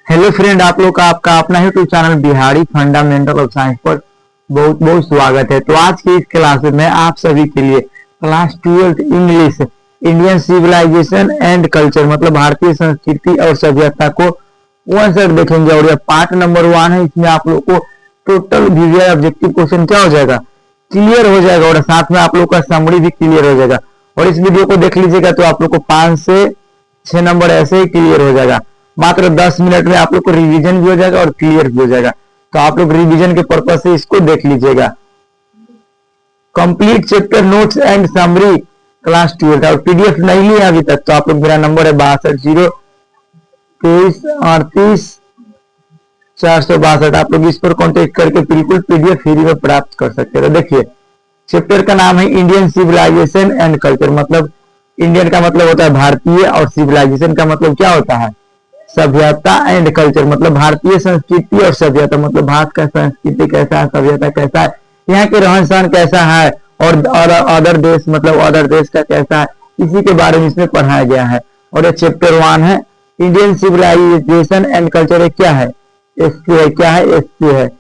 Hello friend, आप लोग का आपका अपना YouTube channel Bihari fundamental of science पर बहुत बहुत स्वागत है। तो आज की इस क्लास में आप सभी के लिए class 12th English Indian civilisation and culture मतलब भारतीय संस्कृति और सभ्यता को वन सेट देखेंगे। और यह पार्ट नंबर 1 है। इसमें आप लोग को टोटल वीडियो ऑब्जेक्टिव क्वेश्चन क्या हो जाएगा, क्लियर हो जाएगा, और साथ में आप लोग का समरी भी क्लियर हो जाएगा। और इस वीडियो को देख लीजिएगा तो आप लोग को 5 से 6 नंबर ऐसे ही क्लियर हो जाएगा। मात्र 10 मिनट में आप लोग को रिवीजन भी हो जाएगा और क्लियर भी हो जाएगा। तो आप लोग रिवीजन के पर्पज से इसको देख लीजिएगा। Complete chapter notes and summary class 12 और पीडीएफ नहीं लिया अभी तक तो आप लोग, मेरा नंबर है 620338 आप लोग इस पर कांटेक्ट करके बिल्कुल पीडीएफ फ्री में प्राप्त कर सकते हैं। तो देखिए, चैप्टर का नाम है इंडियन सिविलाइजेशन एंड कल्चर। मतलब इंडियन का मतलब होता है भारतीय, और सिविलाइजेशन का मतलब क्या होता है, सभ्यता, एंड कल्चर मतलब भारतीय संस्कृति और सभ्यता मतलब भारत का संस्कृति कैसा है, सभ्यता कैसा है, यहाँ के रहन सहन कैसा है, और अदर देश मतलब अदर देश का कैसा है, इसी के बारे में इसमें पढ़ाया गया है। और ये चैप्टर 1 है। इंडियन सिविलाइजेशन एंड कल्चर क्या है, एसके है। क्या है, एसके है।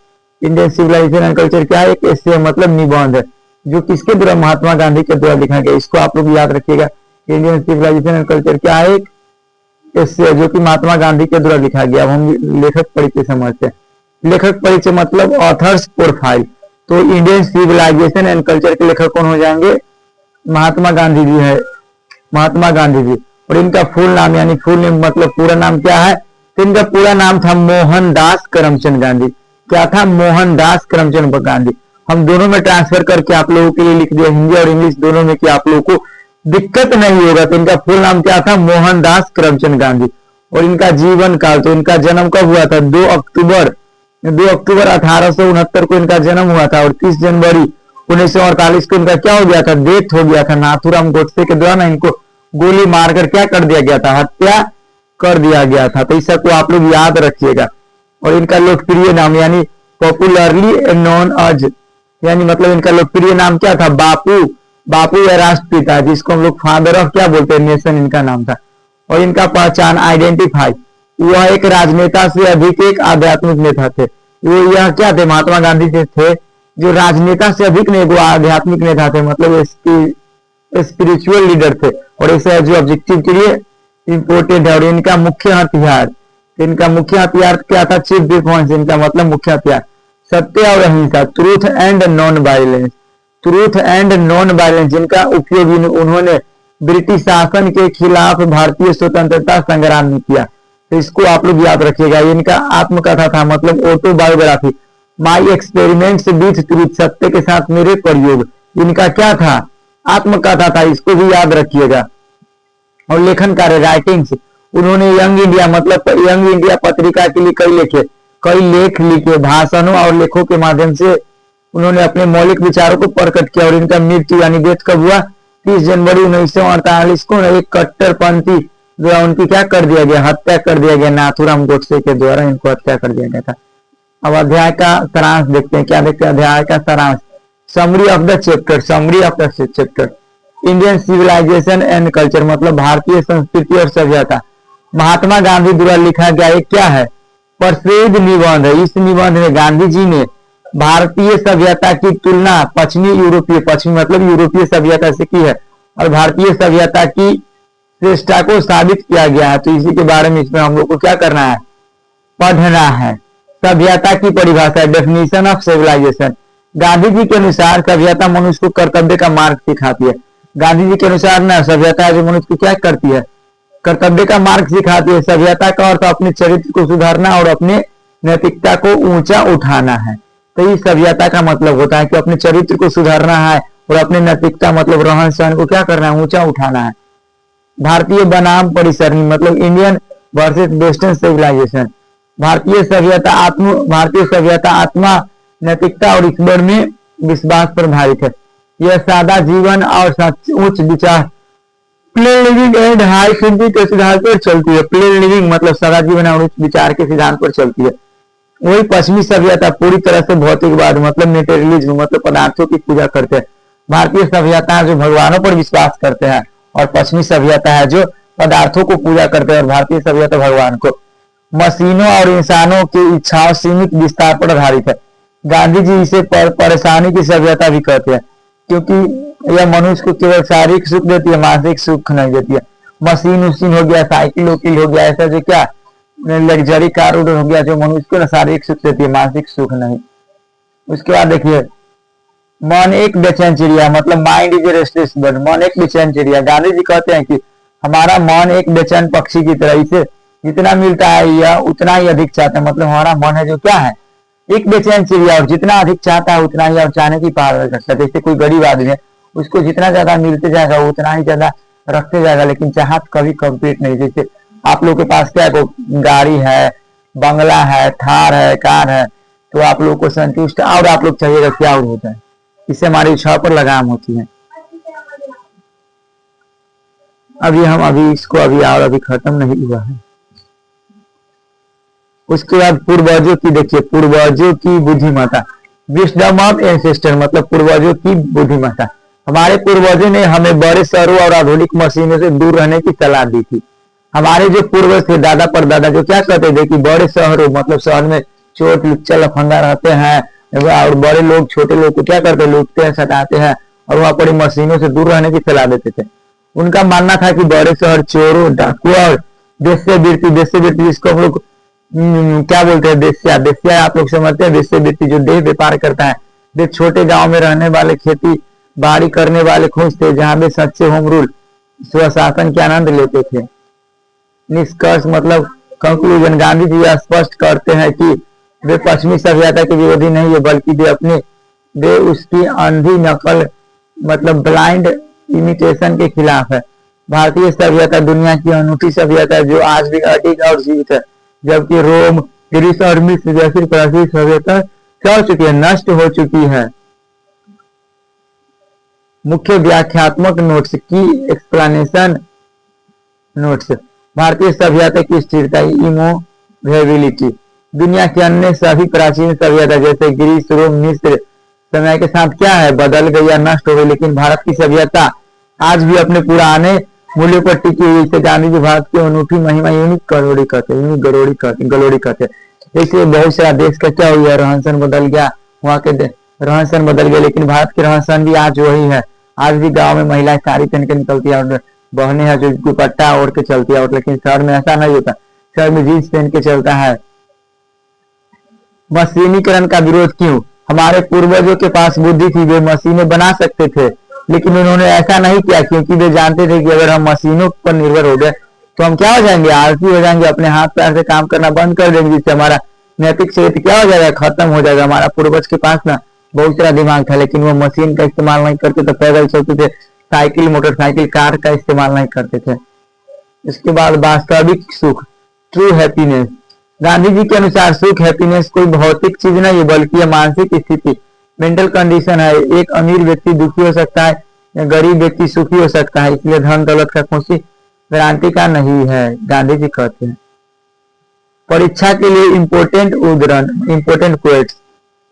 इंडियन सिविलाइजेशन एंड कल्चर क्या है, एक एसके मतलब निबंध है, जो किसके द्वारा, महात्मा गांधी के द्वारा लिखा गया। इसको आप लोग याद रखिएगा। इंडियन सिविलाइजेशन एंड कल्चर क्या है, एक इससे जो कि महात्मा गांधी के द्वारा लिखा गया। अब हम लेखक परिचय समझते हैं। लेखक परिचय मतलब ऑथर्स प्रोफाइल। तो इंडियन सिविलाइजेशन एंड कल्चर के लेखक कौन हो जाएंगे, महात्मा गांधी जी है, महात्मा गांधी जी। और इनका फुल नाम यानी फुल नेम मतलब पूरा नाम क्या है, तो इनका पूरा नाम था मोहनदास करमचंद गांधी। क्या था, मोहनदास करमचंद गांधी। हम दोनों में ट्रांसफर करके आप लोगों के लिए लिख दिया, हिंदी और इंग्लिश दोनों में, कि आप लोगों को दिक्कत नहीं होगा। तो इनका फुल नाम क्या था, मोहनदास करमचंद गांधी। और इनका जीवन काल, तो इनका जन्म कब हुआ था, 2 अक्टूबर 1869 को इनका जन्म हुआ था। और 30 जनवरी 1948 को इनका क्या हो गया था, डेथ हो गया था। नाथूराम गोडसे के द्वारा इनको गोली मारकर क्या कर दिया गया था, हत्या कर दिया गया था। तो इस सबको आप लोग याद रखिएगा। और इनका लोकप्रिय नाम यानी पॉपुलरली नोन एज यानी मतलब इनका लोकप्रिय नाम क्या था, बापू। बापू या राष्ट्रपिता, जिसको हम लोग फादर ऑफ क्या बोलते हैं, नेशन, इनका नाम था। और इनका पहचान आइडेंटिफाई, वह एक राजनेता से अधिक एक आध्यात्मिक नेता थे। वो यह क्या थे, महात्मा गांधी से थे जो राजनेता से अधिक नहीं, वो आध्यात्मिक नेता थे, मतलब स्पिरिचुअल लीडर थे। और इसे जो ऑब्जेक्टिव के लिए इंपोर्टेंट है। और इनका मुख्य हथियार, इनका मुख्य हथियार क्या था, चीफ डिफेंस। इनका मतलब मुख्य हथियार सत्य और अहिंसा, truth and non violence, truth and non violence, जिनका उपयोग उन्होंने ब्रिटिश शासन के खिलाफ भारतीय स्वतंत्रता संग्राम में किया। तो इसको आप लोग याद रखिएगा। इनका आत्मकथा था मतलब autobiography, my experiments with truth, सत्य के साथ मेरे प्रयोग। इनका क्या था, आत्मकथा था, इसको भी याद रखिएगा। और लेखन कार्य, राइटिंग्स, उन्होंने यंग इंडिया मतलब यंग इंडिया पत्रिका के लिए कई लेख लिखे। भाषणों और लेखों के माध्यम से उन्होंने अपने मौलिक विचारों को प्रकट किया। और इनका मृत्यु यानी डेथ कब हुआ, 30 जनवरी 1948 को एक कट्टरपंथी द्वारा उनकी क्या कर दिया गया, हत्या कर दिया गया। नाथूराम गोडसे के द्वारा इनको हत्या कर दिया गया था। अब अध्याय का सारांश देखते हैं। क्या देखते हैं, अध्याय का सारांश, summary of the chapter, summary of the chapter. Indian civilisation and culture मतलब भारतीय संस्कृति और सभ्यता, महात्मा गांधी द्वारा लिखा गया एक क्या है, प्रसिद्ध निबंध है। इस निबंध में गांधी जी ने भारतीय सभ्यता की तुलना पश्चिमी मतलब यूरोपीय सभ्यता से की है। और भारतीय सभ्यता की श्रेष्ठता को साबित किया गया है। तो इसी के बारे में इसमें हम लोग को क्या करना है, पढ़ना है। सभ्यता की परिभाषा, definition of civilisation. Gandhi ji के अनुसार सभ्यता मनुष्य को कर्तव्य का मार्ग सिखाती है। गांधी जी के अनुसार ना सभ्यता जो मनुष्य को क्या करती है, कर्तव्य का मार्ग सिखाती है। सभ्यता का अर्थ अपने चरित्र को सुधारना और अपने नैतिकता को ऊंचा उठाना है। तो इस सभ्यता का मतलब होता है कि अपने चरित्र को सुधारना है और अपने नैतिकता मतलब रहन सहन को क्या करना है, ऊंचा उठाना है। भारतीय बनाम परिसरणी मतलब इंडियन वर्सेस वेस्टर्न सिविलाइजेशन। भारतीय सभ्यता आत्मा, नैतिकता और ईश्वर में विश्वास पर आधारित है। यह सादा जीवन और उच्च विचार, plane living and high thinking के सिद्धांत पर चलती है। प्लेन लिविंग मतलब सादा जीवन और उच्च विचार के सिद्धांत पर चलती है। वही पश्चिमी सभ्यता पूरी तरह से भौतिकवाद मतलब मेटेरियलिज्म मतलब पदार्थों की पूजा करते हैं। भारतीय सभ्यता जो भगवानों पर विश्वास करते हैं, और पश्चिमी सभ्यता है जो पदार्थों को पूजा करते हैं, और भारतीय सभ्यता भगवान को। मशीनों और इंसानों की इच्छाओं सीमित विस्तार पर आधारित है। गांधी जी इसे परेशानी की सभ्यता भी कहते हैं, क्योंकि यह मनुष्य को केवल शारीरिक सुख देती है, मानसिक सुख नहीं देती है। मशीन उशीन हो गया, साइकिल वकील हो गया, ऐसा जो क्या लग्जरी कार हो गया जो मनुष्य को शारीरिक सुख देती है, मानसिक सुख नहीं। उसके बाद देखिए, मन एक बेचैन चिड़िया, मतलब mind is a restless bird, मन एक बेचैन चिड़िया। गांधी जी कहते हैं कि हमारा मन एक बेचैन पक्षी की तरह, इसे जितना मिलता है यह उतना ही अधिक चाहता है। मतलब हमारा मन है जो क्या है, एक बेचैन चिड़िया, और जितना अधिक चाहता है उतना ही और चाहने की पार करता है। जैसे कोई गरीब आदमी है, उसको जितना ज्यादा मिलते जाएगा उतना ही ज्यादा रखते जाएगा, लेकिन चाहत कभी कंप्लीट नहीं। जैसे आप लोग के पास क्या गाड़ी है, बंगला है, थार है, कार है, तो आप लोग को संतुष्ट और आप लोग चाहिएगा क्या और होता है, इससे हमारी इच्छा पर लगाम होती है। अभी इसको अभी खत्म नहीं हुआ है। उसके बाद पूर्वजों की देखिए, पूर्वजों की बुद्धिमत्ता, विजडम ऑफ एंसेस्टर, मतलब पूर्वजों की बुद्धिमत्ता। हमारे पूर्वजों ने हमें बड़े शहरों और आधुनिक मशीनों से दूर रहने की सलाह दी थी। हमारे जो पूर्वज थे, दादा परदादा, जो क्या कहते थे कि बड़े शहरों, मतलब शहर में चोट लुच्चा लफंगा रहते हैं और बड़े लोग छोटे लोग को क्या करते, लूटते हैं, सताते हैं, और वहां पर मशीनों से दूर रहने की सलाह देते थे। उनका मानना था कि बड़े शहर चोरों, डाकुओं और देश से वृत्ति जिसको हम लोग क्या बोलते हैं, देस्या, देस्या आप लोग समझते हैं, देश से वृत्ति जो देह व्यापार करता है। वे छोटे गांव में रहने वाले, खेती बाड़ी करने वाले खुश थे, जहां वे सच्चे होम रूल, स्वशासन के आनंद लेते थे। निष्कर्ष मतलब कंक्लूजन, गांधी जी स्पष्ट करते हैं कि वे पश्चिमी सभ्यता के विरोधी नहीं है, बल्कि वे उसकी अंधी नकल, मतलब ब्लाइंड इमिटेशन के खिलाफ है। भारतीय सभ्यता दुनिया की अनूठी सभ्यता जो आज भी अडिग और जीवित है, जबकि रोम, ग्रीस और मिस्र जैसी प्राचीन सभ्यता चल चुकी है, नष्ट हो चुकी है। मुख्य व्याख्यात्मक नोट्स की एक्सप्लेनेशन नोट्स, भारतीय सभ्यता की स्थिरता, इमोवेबिलिटी। दुनिया के अन्य सभी प्राचीन सभ्यता जैसे ग्रीस, रोम, मिस्र समय के साथ क्या है, बदल गई या नष्ट हो गई, लेकिन भारत की सभ्यता आज भी अपने पुराने मूल्यों पर टिकी हुई। इसे गांधी जी भारत की अनूठी महिमा यूनिक गलोड़ी कहते। जैसे बहुत सारा देश का क्या हुआ, रहन सहन बदल गया, वहाँ के रहन सहन बदल गया, लेकिन भारत के रहन सहन भी आज वही है। आज भी गाँव में महिलाएं साड़ी पहन के निकलती है और बहने हैं जो दुपट्टा ओढ़ के चलती है, लेकिन शहर में ऐसा नहीं होता, शहर में जींस पहन के चलता है। मशीनीकरण का विरोध क्यों? हमारे पूर्वजों के पास बुद्धि थी, वे मशीनें बना सकते थे, लेकिन उन्होंने ऐसा नहीं किया, क्योंकि वे जानते थे कि अगर हम मशीनों पर निर्भर हो गए तो हम क्या हो जाएंगे, आलसी हो जाएंगे, अपने हाथ पैर से काम करना बंद कर देंगे, जिससे हमारा नैतिक चरित्र क्या हो जाएगा, खत्म हो जाएगा। हमारा पूर्वज के पास ना बहुत सारा दिमाग था, लेकिन वो मशीन का इस्तेमाल नहीं करते थे, पैदल चलते थे, साइकिल, मोटरसाइकिल, कार का इस्तेमाल नहीं करते थे। इसके बाद वास्तविक सुख, ट्रू हैप्पीनेस। गांधी जी के अनुसार सुख, हैप्पीनेस कोई भौतिक चीज नहीं है, बल्कि यह मानसिक स्थिति, मेंटल कंडीशन है। एक अमीर व्यक्ति दुखी हो सकता है, गरीब व्यक्ति सुखी हो सकता है, इसलिए धन दौलत का खुशी गारंटी का नहीं है, गांधी जी कहते हैं। परीक्षा के लिए इंपोर्टेंट उदाहरण, important quotes.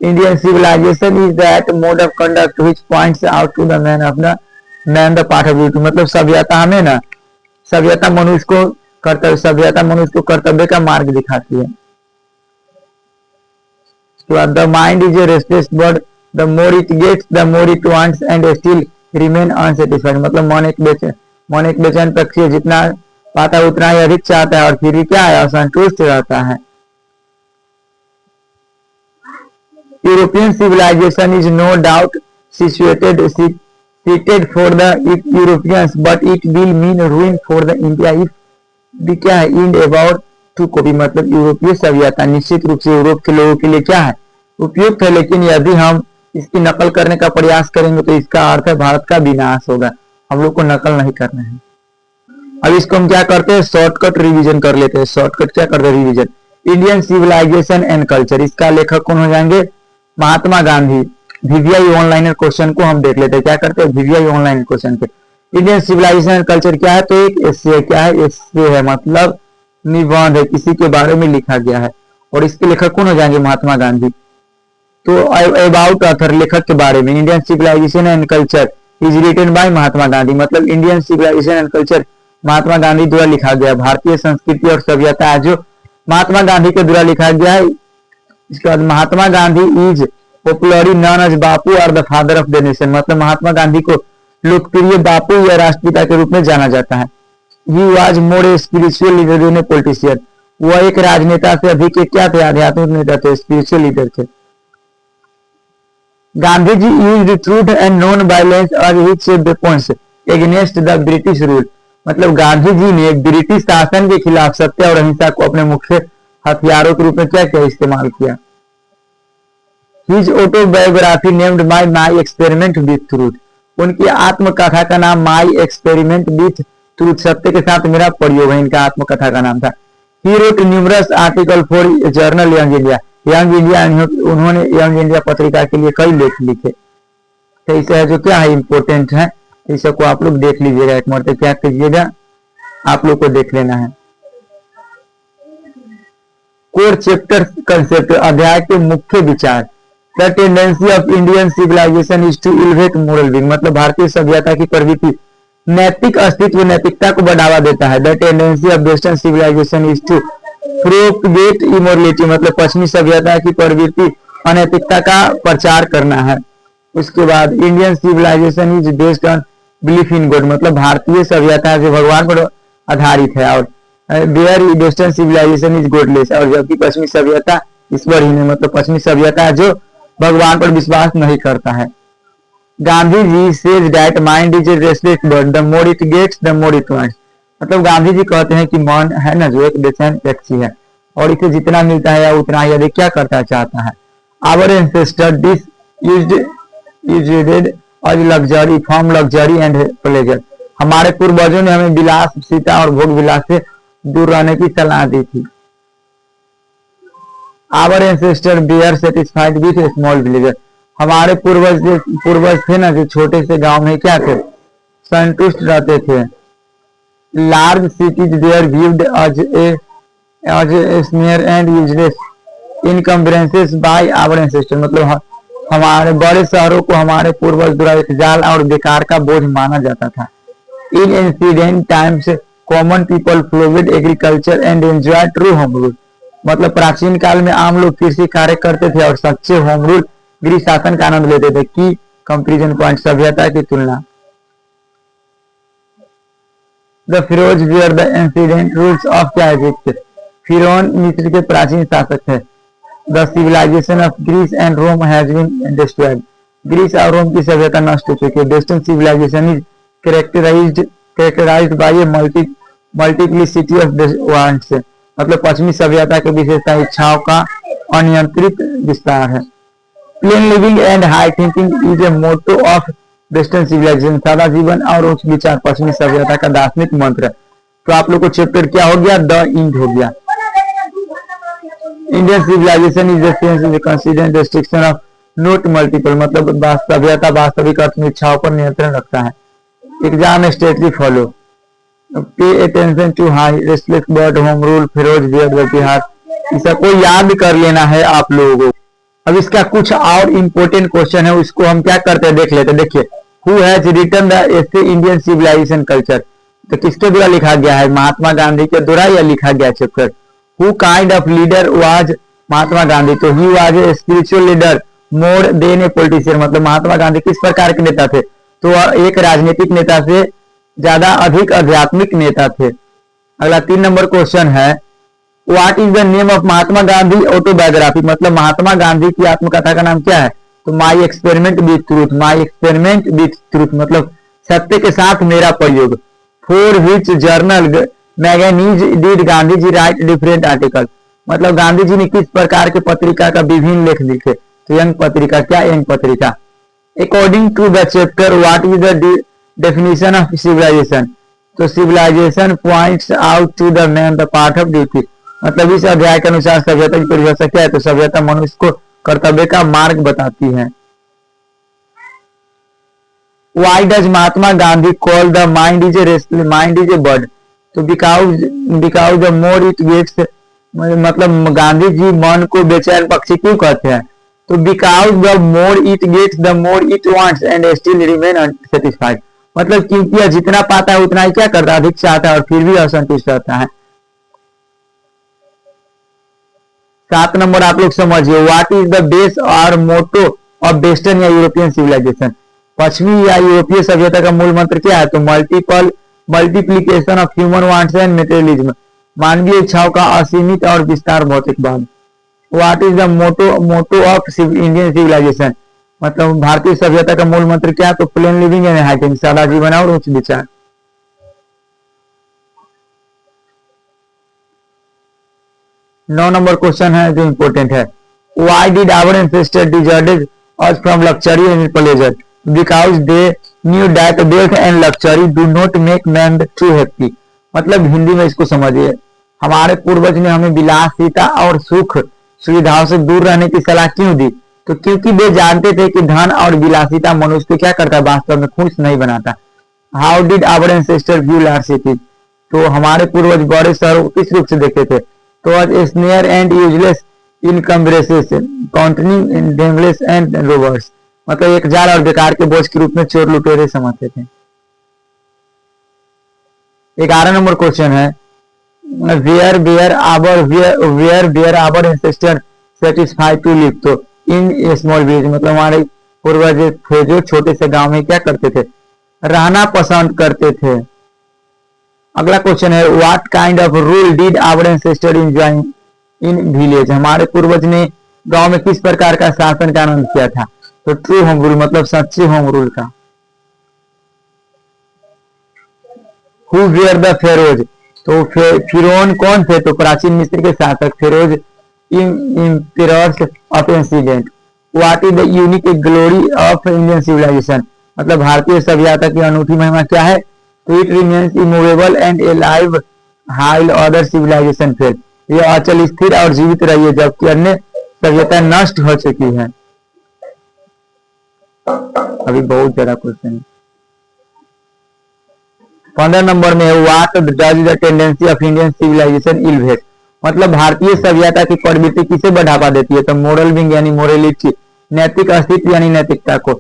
Indian civilisation is that mode of conduct which points out to the man the path of duty. मतलब सभ्यता हमें ना, सभ्यता मनुष्य को कर्तव्य का मार्ग दिखाती है। The mind is a restless bird, the more it gets the more it wants and still remain unsatisfied. मतलब मन एक बेचैन पक्षी है, जितना पाता है उतना ही अधिक चाहता है और फिर भी क्या है, असंतुष्ट रहता है। European civilisation is no doubt suited for the Europeans, but it will mean ruin for the India if we क्या है in about to copy। मतलब यूरोपीय सभ्यता निश्चित रूप से यूरोप के लोगों के लिए क्या है, उपयुक्त है, लेकिन यदि हम इसकी नकल करने का प्रयास करेंगे तो इसका अर्थ है भारत का विनाश होगा। हम लोग को नकल नहीं करना है। अब इसको हम क्या करते हैं, शॉर्टकट रिवीजन कर लेते हैं। शॉर्टकट क्या करते हैं, revision. Indian civilisation and culture, इसका लेखक कौन हो जाएंगे, Mahatma Gandhi. VVI online question को हम देख लेते हैं, क्या करते हैं, वीवीआई ऑनलाइन क्वेश्चन के। इंडियन सिविलाइजेशन एंड कल्चर क्या है, तो एक एस्से, क्या है, एस्से है, मतलब निबंध है, किसी के बारे में लिखा गया है, और इसके लेखक कौन हो जाएंगे, महात्मा गांधी। तो अबाउट ऑथर, लेखक के बारे में, Indian civilisation and culture is written by Mahatma Gandhi. मतलब Indian civilisation and culture Mahatma Gandhi द्वारा लिखा गया। भारतीय संस्कृति और सभ्यता है जो महात्मा गांधी के द्वारा लिखा गया है। इसके बाद Mahatma Gandhi is popularly known as Bapu और the father of the nation, मतलब महात्मा गांधी को लोकप्रिय बापू या राष्ट्रपिता के रूप में जाना जाता है। He was more a spiritual leader than a politician, वह एक राजनेता से अधिक के क्या थे, आध्यात्मिक नेता थे, स्पिरिचुअल लीडर थे। Gandhi ji used truth and non violence as his weapons against the British rule, मतलब गांधी जी ने ब्रिटिश शासन के खिलाफ सत्य और अहिंसा को अपने मुख्य हथियारों के रूप में क्या क्या इस्तेमाल किया। His autobiography named my experiment with truth, उनकी आत्मकथा का नाम माई एक्सपेरिमेंट विथ ट्रूथ, सत्य के साथ मेरा प्रयोग है, इनका आत्मकथा का नाम था। He wrote numerous article for journal young India, young India, उन्होंने यंग इंडिया पत्रिका के लिए कई लेख लिखे। तो इसे है जो क्या है इंपॉर्टेंट है, इसे को आप लोग देख लीजिएगा, एक मरते क्या कीजिएगा आप लोग को देख लेना है। कोर चैप्टर कंसेप्ट, अध्याय के मुख्य विचार। The tendency of Indian civilisation is to elevate moral being, मतलब भारतीय सभ्यता की प्रवृत्ति नैतिक अस्तित्व, नैतिकता को बढ़ावा देता है। The tendency of western civilisation is to propagate immorality, मतलब पश्चिमी सभ्यता की प्रवृत्ति अनैतिकता का प्रचार करना है। उसके बाद Indian civilisation is based on belief in God, मतलब भारतीय सभ्यता जो भगवान पर आधारित है, और where western civilisation is godless, और जबकि पश्चिमी सभ्यता ईश्वरहीन है, मतलब पश्चिमी सभ्यता जो भगवान पर विश्वास नहीं करता है। Gandhi ji says that mind is a restless bird, the more it gets the more it wants, मतलब गांधी जी कहते हैं कि मन है ना जो एक बेचैन पक्षी है, और इसे जितना मिलता है उतना ही अधिक क्या करता चाहता है। Our ancestor this used as luxury from luxury and pleasure, हमारे पूर्वजों ने हमें विलासिता और भोग विलास से दूर रहने की सलाह दी थी। Our ancestor bear satisfied with a small village, हमारे पूर्वज थे ना जो छोटे से गांव में क्या थे, संतुष्ट रहते थे। Large cities there viewed as a smear and useless encumbrances by our ancestor, मतलब हमारे बड़े शहरों को हमारे पूर्वज द्वारा एक जाल और बेकार का बोझ माना जाता था। In ancient times common people followed agriculture and enjoy true home rule, मतलब प्राचीन काल में आम लोग कृषि कार्य करते थे और सच्चे होम रूल गृह शासन का आनंद लेते थे। की कंपैरिजन पॉइंट, सभ्यता की तुलना। The Pharaohs were the ancient rulers of क्या इजिप्ट, फिरौन मिस्र के प्राचीन शासक थे। The civilisation of Greece and Rome has been destroyed, ग्रीस और रोम की सभ्यता नष्ट हो चुकी है। Western civilisation is characterised by a multiplicity of wants, मतलब पश्चिमी सभ्यता की विशेषता इच्छाओं का अनियंत्रित विस्तार है। Plain living and high thinking is a motto of western civilisation, सादा जीवन और उच्च विचार पश्चिमी सभ्यता का दार्शनिक मंत्र है। तो आप लोग को चैप्टर क्या हो गया, द इंड हो गया। Indian civilisation is the sense considerate restriction of not multiple, मतलब सभ्यता वास्तविक अर्थ में इच्छाओं पर नियंत्रण रखता है। Exam straightly follow, pay attention to high restless bird home rule Firoz bear Bihar, इसको याद कर लेना है आप लोगों को। अब इसका कुछ और इम्पोर्टेंट क्वेश्चन है, उसको हम क्या करते हैं देख लेते हैं। देखिए, who has written the essay Indian civilisation culture, तो किसके द्वारा लिखा गया है, महात्मा गांधी के द्वारा या लिखा गया chapter. Who kind of leader was Mahatma Gandhi, तो he was a spiritual leader more than a politician, मतलब महात्मा गांधी किस प्रकार के नेता थे, तो एक राजनीतिक नेता से ज्यादा अधिक आध्यात्मिक नेता थे। अगला 3 नंबर क्वेश्चन है, what is the name of Mahatma Gandhi autobiography, मतलब महात्मा गांधी की आत्मकथा का नाम क्या है, तो my experiment with truth, my experiment with truth, मतलब सत्य के साथ मेरा प्रयोग। For which journal magazines did Gandhi ji write different article, मतलब गांधी जी ने किस प्रकार के पत्रिका का विभिन्न लेख लिखे, तो यंग पत्रिका, क्या यंग पत्रिका। According to the chapter what is the definition of civilization, तो civilization points out to the man the part of duty, मतलब इस अध्याय के अनुसार सभ्यता की परिभाषा क्या है, तो सभ्यता मनुष्य को कर्तव्य का मार्ग बताती है। Why does Mahatma Gandhi call the mind is a restless, mind is a bird, तो because the more it gets, मतलब गांधी जी मन को बेचैन पक्षी क्यों कहते हैं, तो because the more it gets the more it wants and still remain unsatisfied, मतलब क्योंकि यह जितना पाता है उतना ही क्या करता है, अधिक चाहता है और फिर भी असंतुष्ट रहता है। 7 नंबर आप लोग समझिए, व्हाट इज द बेस और मोटो ऑफ वेस्टर्न या यूरोपियन सिविलाइजेशन। पश्चिमी या यूरोपीय सभ्यता का मूल मंत्र क्या है? तो multiplication of human wants and materialism, मानवीय इच्छाओं का असीमित और विस्तार भौतिकवाद। What is the motto of Indian civilization, मतलब भारतीय सभ्यता का मूल मंत्र क्या है? तो plain living and high thinking, सादा जीवन और उच्च विचार। 9 नंबर क्वेश्चन है जो इंपॉर्टेंट है, why did our ancestor deserted us from luxury and pleasure, because they knew that wealth and luxury do not make man true happy. मतलब हिंदी में इसको समझिए, हमारे पूर्वज ने हमें विलासिता और सुख सुविधाओं से दूर रहने की सलाह क्यों दी? तो क्योंकि वे जानते थे कि धन और विलासिता मनुष्य को क्या करता है? वास्तव में खुश नहीं बनाता। How did our ancestor view large city, तो हमारे पूर्वज बड़े शहरों को किस रूप से देखते थे? तो as snare and useless encumbrances, containing dangerous and robbers, मतलब एक जाल और बेकार के बोझ के रूप में चोर लुटेरे समझते थे। 11 नंबर क्वेश्चन है, where our ancestors satisfied to live, तो in a small village, मतलब हमारे पूर्वज थे जो छोटे से गांव में क्या करते थे? रहना पसंद करते थे। अगला क्वेश्चन है, what kind of rule did our ancestor enjoy in village, हमारे पूर्वज ने गांव में किस प्रकार का शासन का आनंद किया था? तो ट्रू होम रूल, मतलब सच्चे होम रूल का। हु वेयर द फेरोज, तो फिरौन कौन थे? तो प्राचीन मिस्र के शासक pharaohs emperors of ancient. What is the unique glory of Indian civilization, मतलब भारतीय सभ्यता की अनूठी महिमा क्या है? तो it remains immovable and alive while other civilization fail, यह अचल स्थिर और जीवित रही है जबकि अन्य सभ्यता नष्ट हो चुकी है। अभी बहुत ज्यादा क्वेश्चन है। 15 नंबर में what does the tendency of Indian civilization elevate, मतलब भारतीय सभ्यता की प्रवृत्ति किसे बढ़ावा देती है? तो मोरल विंग यानी मोरलिटी, नैतिक अस्तित्व यानी नैतिकता को।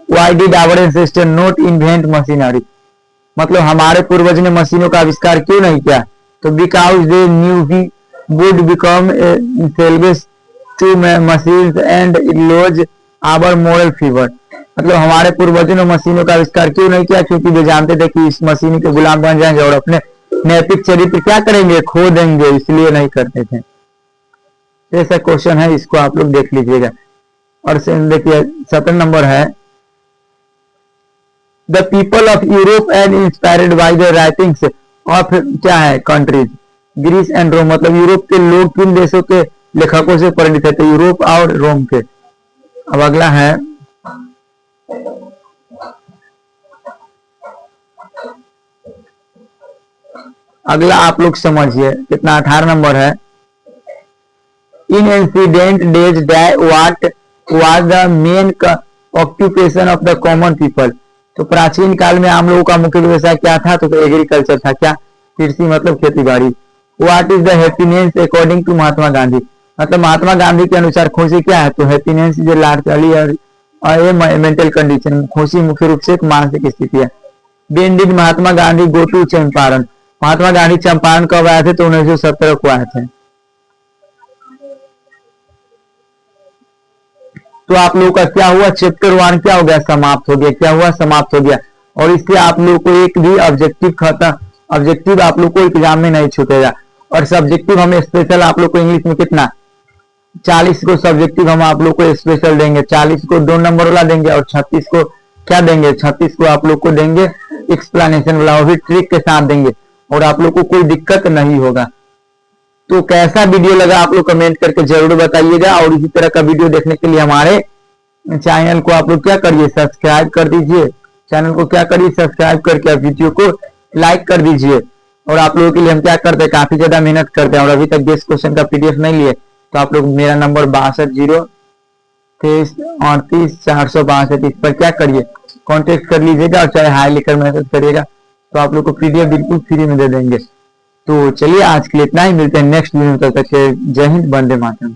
Why did our ancestor not invent machinery, मतलब हमारे पूर्वज ने मशीनों का आविष्कार क्यों नहीं किया? तो because they knew we would become salvage to machines and lose our moral fever, मतलब हमारे पूर्वजों ने मशीनों का आविष्कार क्यों नहीं किया? क्योंकि वे जानते थे कि इस मशीन के गुलाम बन जाएंगे और अपने नैतिक चरित्र क्या करेंगे? खो देंगे, इसलिए नहीं करते थे। ऐसा क्वेश्चन है, इसको आप लोग देख लीजिएगा। और देखिए 17 नंबर है, The people of Europe and inspired by the writings of क्या है? कंट्रीज ग्रीस एंड रोम, मतलब यूरोप के लोग किन देशों के लेखकों से प्रेरित थे? तो यूरोप और रोम के। अब अगला है, अगला आप लोग समझिए कितना 18 नंबर है, in ancient days what was the main occupation of the common people, तो प्राचीन काल में आम लोगों का मुख्य व्यवसाय क्या था? तो एग्रीकल्चर था। क्या? कृषि, मतलब खेती बाड़ी। What is the happiness according to Mahatma Gandhi, मतलब महात्मा गांधी के अनुसार खुशी क्या है? तो happiness is largely a mental condition, खुशी मुख्य रूप से एक मानसिक स्थिति है। When did Mahatma Gandhi go to Champaran, Mahatma Gandhi Champaran कब आए थे? तो 1917 को आए थे। तो आप लोगों का क्या हुआ? चैप्टर 1 क्या हो गया? समाप्त हो गया। क्या हुआ? समाप्त हो गया। और इससे आप लोगों को एक भी ऑब्जेक्टिव आप लोग को एग्जाम में नहीं छूटेगा। और सब्जेक्टिव हमें स्पेशल आप लोग को इंग्लिश में कितना 40 को सब्जेक्टिव हम आप लोग को स्पेशल देंगे, 40 को 2 नंबर वाला देंगे और 36 को क्या देंगे? 36 को आप लोग को देंगे एक्सप्लेनेशन वाला, वो भी ट्रिक के साथ देंगे और आप लोग को कोई दिक्कत नहीं होगा। तो कैसा वीडियो लगा आप लोग कमेंट करके जरूर बताइएगा। और इसी तरह का वीडियो देखने के लिए हमारे चैनल को आप लोग क्या करिए? सब्सक्राइब कर दीजिए। चैनल को क्या करिए? सब्सक्राइब करके आप वीडियो को लाइक कर दीजिए। और आप लोगों के लिए हम क्या करते हैं? काफी ज्यादा मेहनत करते हैं और अभी तक गेस्ट क्वेश्चन का पीडीएफ नहीं लिए तो आप लोग मेरा नंबर 620338 इस पर क्या करिए? कांटेक्ट कर लीजिएगा और चाहे हाई लिखकर मैसेज करिएगा तो आप लोग को पीडीएफ बिल्कुल फ्री में दे देंगे। तो चलिए आज के लिए इतना ही, मिलते हैं नेक्स्ट वीडियो में। तब तक जय हिंद, वंदे मातरम।